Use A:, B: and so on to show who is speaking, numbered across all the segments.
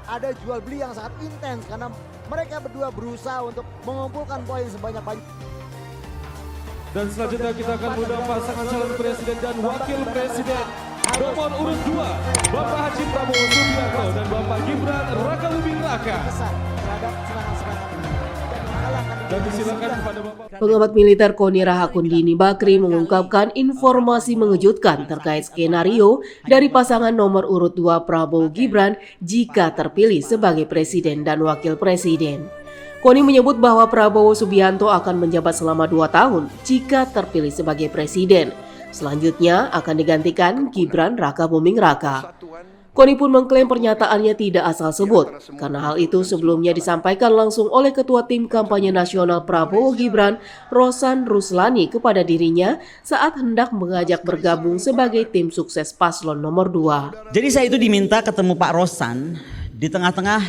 A: ada jual beli yang sangat intens karena mereka berdua berusaha untuk mengumpulkan poin sebanyak-banyak.
B: Dan selanjutnya kita akan mengundang pasangan calon presiden dan wakil presiden nomor urut 2, Bapak Haji Prabowo Subianto dan Bapak Gibran Rakabuming Raka. Dan disilakan kepada Bapak.
C: Pengamat militer Koni Rahakundini Bakri mengungkapkan informasi mengejutkan terkait skenario dari pasangan nomor urut 2 Prabowo Gibran jika terpilih sebagai presiden dan wakil presiden. Koni menyebut bahwa Prabowo Subianto akan menjabat selama 2 tahun jika terpilih sebagai presiden. Selanjutnya akan digantikan Gibran Rakabuming Raka. Koni pun mengklaim pernyataannya tidak asal sebut, karena hal itu sebelumnya disampaikan langsung oleh Ketua Tim Kampanye Nasional Prabowo Gibran, Rosan Ruslani kepada dirinya saat hendak mengajak bergabung sebagai tim sukses paslon nomor 2.
D: Jadi saya itu diminta ketemu Pak Rosan di tengah-tengah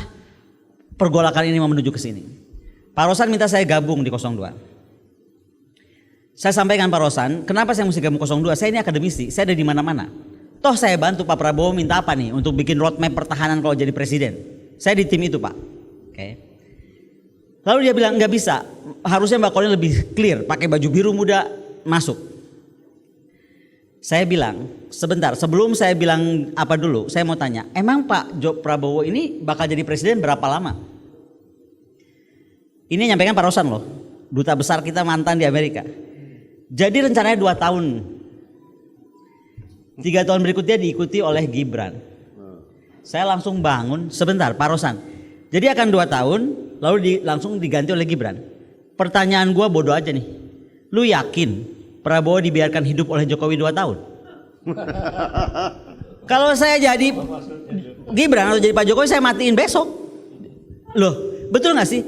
D: pergolakan ini mau menuju ke sini. Pak Rosan minta saya gabung di 02. Saya sampaikan Pak Rosan, kenapa saya mesti gabung 02? Saya ini akademisi, saya ada di mana-mana. Toh saya bantu Pak Prabowo minta apa nih untuk bikin roadmap pertahanan kalau jadi presiden. Saya di tim itu Pak. Oke. Lalu dia bilang nggak bisa, harusnya Mbak Koni lebih clear, pakai baju biru muda masuk. Saya bilang sebentar, sebelum saya bilang apa dulu, saya mau tanya, emang Pak Prabowo ini bakal jadi presiden berapa lama? Ini nyampaikan Pak Rosan loh, duta besar kita mantan di Amerika. Jadi rencananya 2 tahun. 3 tahun berikutnya diikuti oleh Gibran. Saya langsung bangun, sebentar Pak Rosan. Jadi akan 2 tahun, lalu langsung diganti oleh Gibran. Pertanyaan gua bodoh aja nih. Lu yakin Prabowo dibiarkan hidup oleh Jokowi 2 tahun? Kalau saya jadi Gibran atau jadi Pak Jokowi, saya matiin besok. Loh, betul gak sih?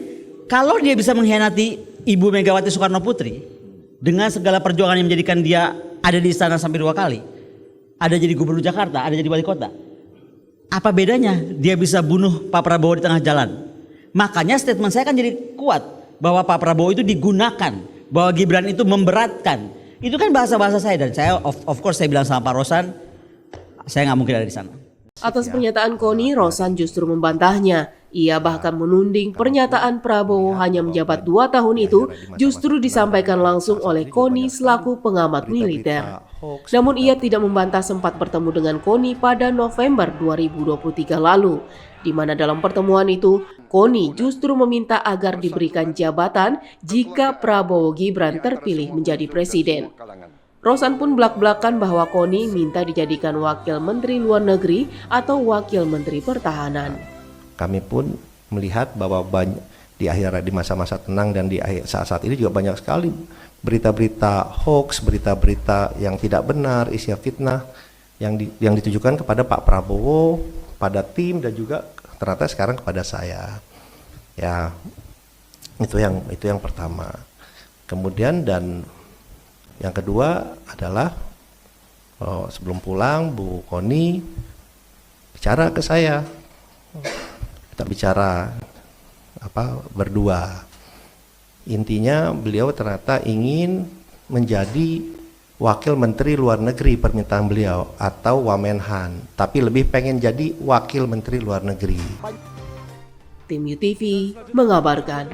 D: Kalau dia bisa mengkhianati Ibu Megawati Soekarno Putri dengan segala perjuangan yang menjadikan dia ada di istana sampai 2 kali, ada jadi gubernur Jakarta, ada jadi wali kota, apa bedanya dia bisa bunuh Pak Prabowo di tengah jalan? Makanya statement saya kan jadi kuat bahwa Pak Prabowo itu digunakan, bahwa Gibran itu memberatkan. Itu kan bahasa-bahasa saya, dan saya of course saya bilang sama Pak Rosan, saya nggak mungkin ada di sana.
C: Atas pernyataan Koni, Rosan justru membantahnya. Ia bahkan menuding pernyataan Prabowo hanya menjabat 2 tahun itu justru disampaikan langsung oleh Koni selaku pengamat militer. Namun ia tidak membantah sempat bertemu dengan Koni pada November 2023 lalu, di mana dalam pertemuan itu Koni justru meminta agar diberikan jabatan jika Prabowo Gibran terpilih menjadi presiden. Rosan pun belak-belakan bahwa Koni minta dijadikan wakil menteri luar negeri atau wakil menteri pertahanan.
E: Kami pun melihat bahwa di masa-masa tenang dan di saat-saat ini juga banyak sekali berita-berita hoax, berita-berita yang tidak benar, isi fitnah yang ditujukan kepada Pak Prabowo, pada tim, dan juga ternyata sekarang kepada saya. Ya, itu yang pertama. Kemudian dan yang kedua adalah sebelum pulang Bu Koni bicara ke saya. Kita bicara berdua. Intinya beliau ternyata ingin menjadi wakil menteri luar negeri permintaan beliau atau Wamenhan, tapi lebih pengen jadi wakil menteri luar negeri.
C: Tim UTV mengabarkan.